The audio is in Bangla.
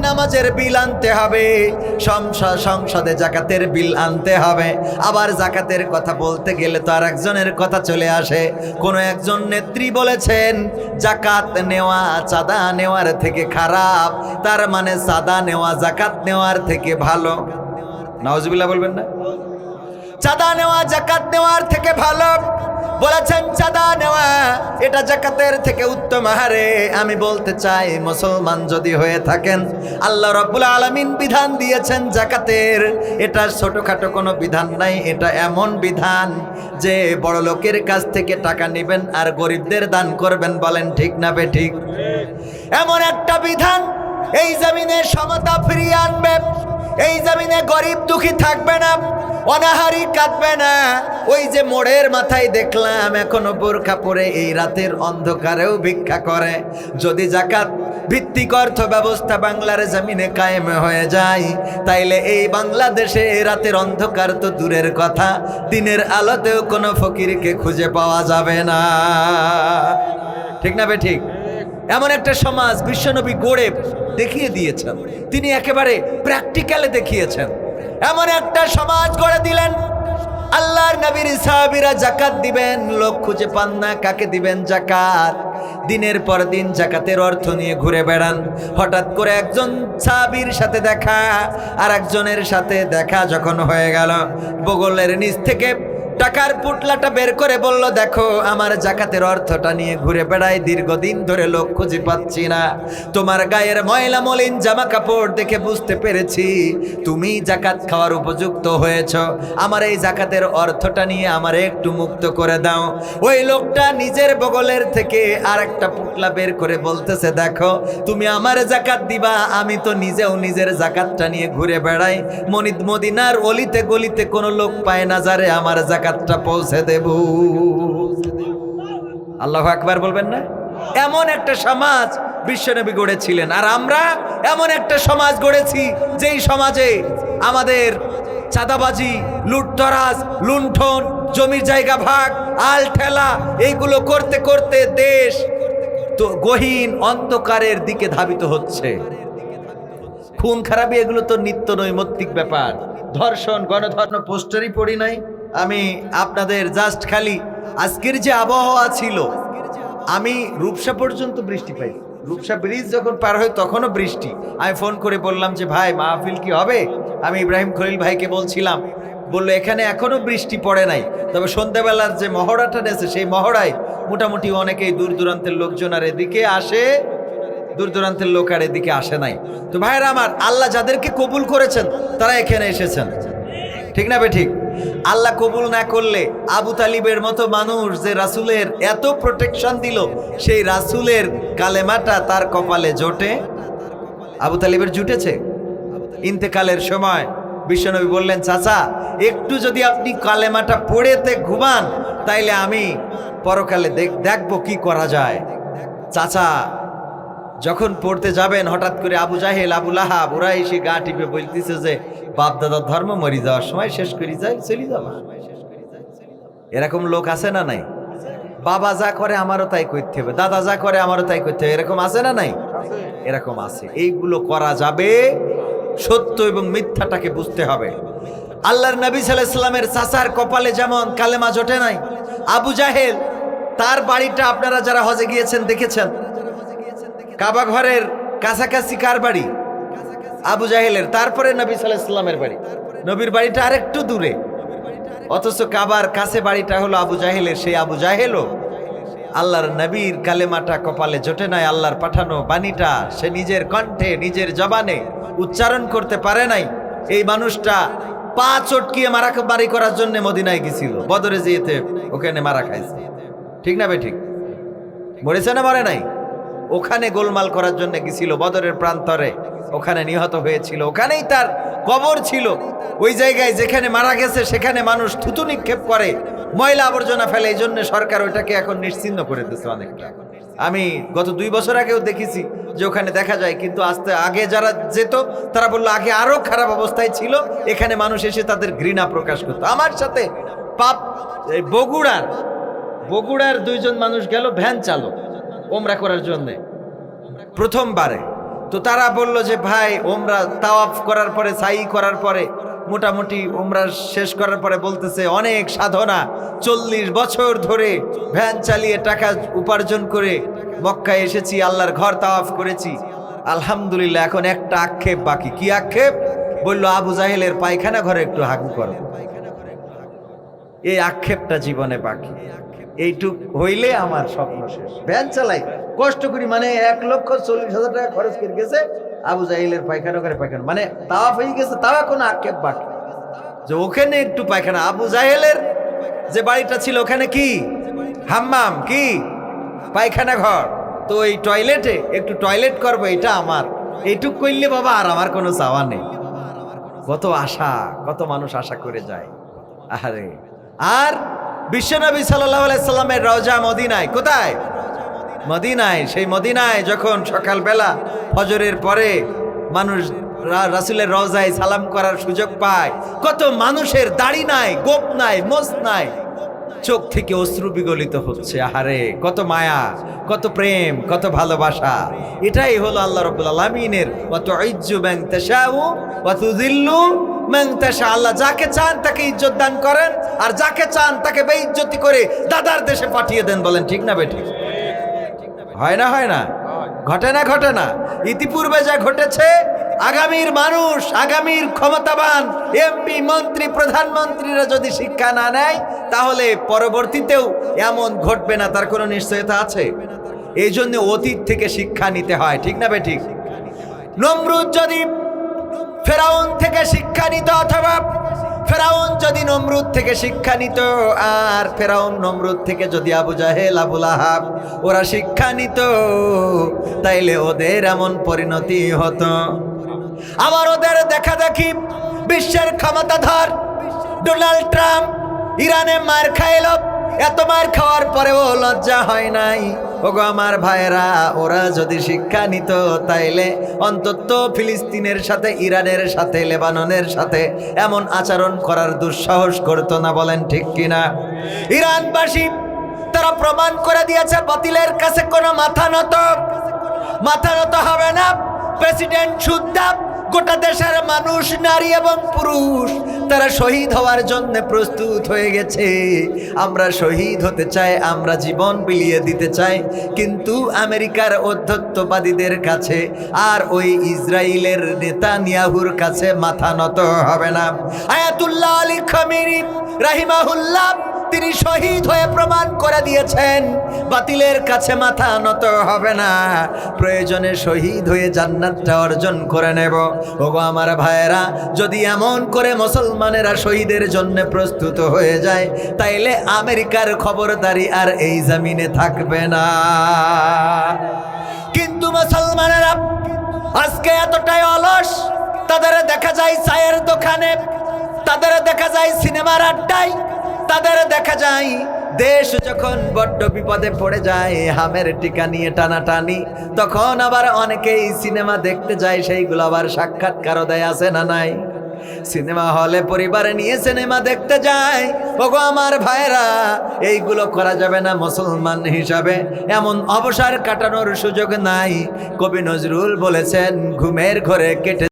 নামাজের বিল আনতে হবে, সংসদে জাকাতের বিল আনতে হবে। আবার জাকাতের কথা বলতে গেলে তো আর একজনের কথা চলে আসে। কোনো একজন নেত্রী বলেছেন জাকাত নেওয়া চাঁদা নেওয়ার থেকে খারাপ, তার মানে চাঁদা নেওয়া জাকাত নেওয়ার থেকে ভালো। নাউজুবিল্লাহ বলবেন না? চাঁদা নেওয়া জাকাত নেওয়ার থেকে ভালো বলেছেন। চাঁদা নেওয়া এটা জাকাতের থেকে উত্তম। হারে আমি বলতে চাই, মুসলমান যদি হয়ে থাকেন, আল্লাহ রাব্বুল আলামিন বিধান দিয়েছেন জাকাতের। এটা ছোটখাটো কোনো বিধান নাই, এটা এমন বিধান যে বড় লোকের কাছ থেকে টাকা নেবেন আর গরিবদের দান করবেন। বলেন ঠিক না বেঠিক? এমন একটা বিধান এই জমিনে সমতা ফিরিয়ে আনবে। এই জমিনে গরিব দুঃখী থাকবে না, অনাহারি কাঁদবে না। ওই যে মোড়ের মাথায় দেখলাম এখনো বোরখা পরে এই রাতের অন্ধকারেও ভিক্ষা করে। যদি জাকাত ভিত্তিক অর্থ ব্যবস্থা বাংলার জমিনে কায়েম হয়ে যায়, তাইলে এই বাংলাদেশে রাতের অন্ধকার তো দূরের কথা, দিনের আলোতেও কোনো ফকিরকে খুঁজে পাওয়া যাবে না। ঠিক না বে ঠিক? এমন একটা সমাজ বিশ্বনবী গড়ে দেখিয়ে দিয়েছেন, তিনি একেবারে প্র্যাকটিক্যালে দেখিয়েছেন। এমন একটা সমাজ গড়ে দিলেন, আল্লাহর নবীর সাহাবীরা জাকাত দিবেন, লোক খুঁজে পান না কাকে দিবেন জাকাত। দিনের পর দিন জাকাতের অর্থ নিয়ে ঘুরে বেড়ান। হঠাৎ করে একজন সাহাবীর সাথে দেখা, আর একজনের সাথে দেখা যখন হয়ে গেল, বগলের নিচ থেকে টাকার পুটলাটা বের করে বলল, দেখো আমার জাকাতের অর্থটা নিয়ে ঘুরে বেড়াই, দীর্ঘদিন ধরে লোক খুঁজে পাচ্ছি না। তোমার গায়ের ময়লা মলিন জামা কাপড় দেখে বুঝতে পেরেছি তুমি জাকাত খাওয়ার উপযুক্ত হয়েছ। আমার এই জাকাতের অর্থটা নিয়ে আমার একটু মুক্ত করে দাও। ওই লোকটা নিজের বগলের থেকে আর একটা পুটলা বের করে বলতেছে, দেখো তুমি আমার জাকাত দিবা, আমি তো নিজেও নিজের জাকাতটা নিয়ে ঘুরে বেড়াই। মদিনার অলিতে গলিতে কোনো লোক পায় না যারে আমার জাকাতটা পৌঁছে দেব। আল্লাহু আকবার বলবেন না? এমন একটা সমাজ বিশ্বনবী গড়েছিলেন। আর আমরা এমন একটা সমাজ গড়েছি যেই সমাজে আমাদের চাঁদাবাজি, লুটতরাজ, লুণ্ঠন, জমির জায়গা ভাগ, আল ঠেলা এইগুলো করতে করতে দেশ তো গহীন অন্ধকারের দিকে ধাবিত হচ্ছে। খুন খারাপি এগুলো তো নিত্য নৈমিত্তিক ব্যাপার। ধর্ষণ, গণধর্ষণ, পোস্টারই পড়ি নাই আমি আপনাদের, জাস্ট খালি আজকের যে আবহাওয়া ছিল, আমি রূপসা পর্যন্ত বৃষ্টি পাই। রূপসা ব্রিজ যখন পার হয় তখনও বৃষ্টি। আমি ফোন করে বললাম যে ভাই মাহফিল কি হবে? আমি ইব্রাহিম খলিল ভাইকে বলছিলাম, বললো এখানে এখনো বৃষ্টি পড়ে নাই, তবে সন্ধ্যাবেলার যে মহড়াটা নেছে সেই মহড়ায় মোটামুটি অনেকেই দূর দূরান্তের লোকজন আর এদিকে আসে, দূর দূরান্তের লোক আর এদিকে আসে নাই। তো ভাইরা আমার, আল্লাহ যাদেরকে কবুল করেছেন তারা এখানে এসেছেন। ঠিক না বে ঠিক? আল্লাহ কবুল না করলে আবু তালিবের মতো মানুষ যে রাসূলের এত প্রোটেকশন দিল, সেই রাসূলের কালেমাটা তার কপালে জোটে। আবু তালিবের জুটেছে? ইন্তেকালের সময় বিশ্বনবী বললেন, চাচা একটু যদি আপনি কালেমাটা পড়েতে ঘুমান, তাইলে আমি পরকালে দেখবো কি করা যায়। চাচা যখন পড়তে যাবেন, হঠাৎ করে আবু জাহেল, আবু লাহাব ওরা এসে গা টিপে বলতেছে যে বাপ দাদার ধর্ম মরি যাওয়ার সময় শেষ করি যায়, চলি যাওয়া। এরকম লোক আছে না নাই? বাবা যা করে আমারও তাই করতে হবে, দাদা যা করে আমারও তাই করতে হবে, এরকম আছে না নাই? এরকম আছে। এইগুলো করা যাবে, সত্য এবং মিথ্যাটাকে বুঝতে হবে। আল্লাহর নবী সাল্লাল্লাহু আলাইহি সাল্লামের চাচার কপালে যেমন কালেমা জোটে নাই, আবু জাহেল তার বাড়িটা আপনারা যারা হজে গিয়েছেন দেখেছেন, কাবা ঘরের কাছাকাছি কার বাড়ি? আবু জাহেলের। তারপরে নবী সাল্লাল্লাহু আলাইহি সাল্লামের বাড়ি, নবীর বাড়িটা আরেকটু দূরে, অথচ কাবার কাছে বাড়িটা হলো আবু জাহেলের। সেই আবু জাহেলও আল্লাহর নবীর কালেমাটা কপালে জোটে নাই, আল্লাহর পাঠানো বাণীটা সে নিজের কণ্ঠে নিজের জবানে উচ্চারণ করতে পারে নাই। এই মানুষটা পা চটকিয়ে মারামারি করার জন্য মদিনায় গেছিল, বদরে যেতে ওখানে মারা খাইছে। ঠিক না বে ঠিক? মরেছে না মরে নাই? ওখানে গোলমাল করার জন্য গেছিল বদরের প্রান্তরে, ওখানে নিহত হয়েছিল, ওখানেই তার কবর ছিল। ওই জায়গায় যেখানে মারা গেছে সেখানে মানুষ থুতু নিক্ষেপ করে, ময়লা আবর্জনা ফেলে, এই জন্য সরকার ওইটাকে এখন নিশ্চিহ্ন করে দিচ্ছে অনেকটা। আমি গত 2 বছর আগেও দেখেছি যে ওখানে দেখা যায়, কিন্তু আগে যারা যেত তারা বললো আগে আরো খারাপ অবস্থায় ছিল, এখানে মানুষ এসে তাদের ঘৃণা প্রকাশ করতো। আমার সাথে বগুড়ার 2 জন মানুষ গেল ভ্যান চালক ওমরা করার জন্য। প্রথমবারে তো তারা বলল যে ভাই ওমরা তাওয়াফ করার পরে সাই করার পরে মোটামুটি ওমরা শেষ করার পরে বলতেছে অনেক সাধনা 40 বছর ধরে ভ্যান চালিয়ে টাকা উপার্জন করে মক্কায় এসেছি, আল্লাহর ঘর তাওয়াফ করেছি, আলহামদুলিল্লাহ এখন একটা আক্ষেপ বাকি। কি আক্ষেপ? বললো আবু জাহেলের পায়খানা ঘরে একটু হাগু করো। এই আক্ষেপটা জীবনে বাকি, এইটুক হইলে আমার স্বপ্ন শেষ। ভ্যান চালাই কষ্ট করি, মানে 1,40,000 টাকা খরচ করে গেছে আবু জাহিলের পায়খানা করে পায়খানা, মানে তাওয়াফ হয়ে গেছে, তাও কোনো আক্ষেপ বাকি যে ওখানে একটু পায়খানা। আবু জাহেলের যে বাড়িটা ছিল ওখানে কি হাম্মাম, কি পায়খানা ঘর, তো এই টয়লেটে একটু টয়লেট করবো, এটা আমার, এইটুক করলে বাবা আর আমার কোনো চাওয়া নেই। কত আশা, কত মানুষ আশা করে যায়। আরে আর বিশ্বনবী সাল্লাল্লাহু আলাইহি সাল্লামের রওজা মদিনায়, কোথায়? মদিনায়। সেই মদিনায় যখন সকালবেলা ফজরের পরে মানুষ রাসূলের রওজায় সালাম করার সুযোগ পায়, কত মানুষের দাড়ি নাই, গোপ নাই, মোছ নাই, চোখ থেকে অশ্রু বিগলিত হচ্ছে। আহারে কত মায়া, কত প্রেম, কত ভালোবাসা। এটাই হলো আল্লাহ রাব্বুল আলামিনের ওয়া তুইজ্জু মান তাশাউ ওয়া তুযিল্লু মান তাশা। আল্লাহ যাকে চান তাকে ইজ্জত দান করেন, আর যাকে চান তাকে বেইজ্জতি করে দাদার দেশে পাঠিয়ে দেন। বলেন ঠিক না বেঠিক? হয় না, হয় না, ঘটে না, ঘটে না? ইতিপূর্বে যা ঘটেছে, আগামীর মানুষ, আগামীর ক্ষমতাবান এমপি, মন্ত্রী, প্রধানমন্ত্রীরা যদি শিক্ষা না নেয় তাহলে পরবর্তীতেও এমন ঘটবে না, তার কোনো নিশ্চয়তা আছে? এই জন্য অতীত থেকে শিক্ষা নিতে হয়, ঠিক না বেঠিক? নমরুদ যদি ফেরাউন থেকে শিক্ষা নিত, অথবা ফেরাউন যদি নমরুদ থেকে শিক্ষা নিত, আর ফেরাউন নমরুদ থেকে যদি আবু জাহেল, আবু লাহাব ওরা শিক্ষা নিত, তাইলে ওদের এমন পরিণতি হতো। আবার ওদের দেখা দেখি বিশ্বের ক্ষমতাধর ডোনাল্ড ট্রাম্প ইরানে মার খাইল, এত মার খাওয়ার পরেও লজ্জা হয় নাই। ওগো আমার ভাইরা, ওরা যদি শিক্ষা নিত তাইলে অন্তত ফিলিস্তিনের সাথে, ইরানের সাথে, লেবাননের সাথে এমন আচরণ করার দুঃসাহস করতো না। বলেন ঠিক কিনা? ইরানবাসী তারা প্রমাণ করে দিয়েছে বাতিলের কাছে কোনো মাথা নত হবে না। প্রেসিডেন্ট সুদ্ধা গোটা দেশের মানুষ, নারী এবং পুরুষ, তারা শহীদ হওয়ার জন্য প্রস্তুত হয়ে গেছে। আমরা শহীদ হতে চাই, আমরা জীবন বিলিয়ে দিতে চাই, কিন্তু আমেরিকার অধ্যত্ববাদীদের কাছে আর ওই ইসরায়েলের নেতানিয়াহুর কাছে মাথা নত হবে না। আয়াতুল্লাহ আলী খামেনি রাহিমাহুল্লাহ তিনি শহীদ হয়ে প্রমাণ করে দিয়েছেন বাতিলের কাছে মাথা নত হবে না, প্রয়োজনে শহীদ হয়ে জান্নাতটা অর্জন করে নেব। ওগো আমার ভাইয়েরা, যদি এমন করে মুসলমানেরা শহীদের জন্য প্রস্তুত হয়ে যায়, তাইলে আমেরিকার খবরদারি আর এই জমিনে থাকবে না। কিন্তু মুসলমানেরা আজকে এতটাই অলস, তাদের দেখা যায় চায়ের দোকানে, তাদের দেখা যায় সিনেমার আড্ডায়, তাদের দেখা যায় দেশ যখন বড্ড বিপদে পড়ে যায়, হামের টিকা নিয়ে টানাটানি, তখন আবার অনেকেই সিনেমা দেখতে যায়, সেইগুলো আবার সাক্ষাৎকারও দেয়, আছে না নাই? সিনেমা হলে পরিবারে নিয়ে সিনেমা দেখতে যায়। ওগো আমার ভাইরা, এইগুলো করা যাবে না মুসলমান হিসাবে। এমন অবসর কাটানোর সুযোগ নাই। কবি নজরুল বলেছেন, ঘুমের ঘরে কেটে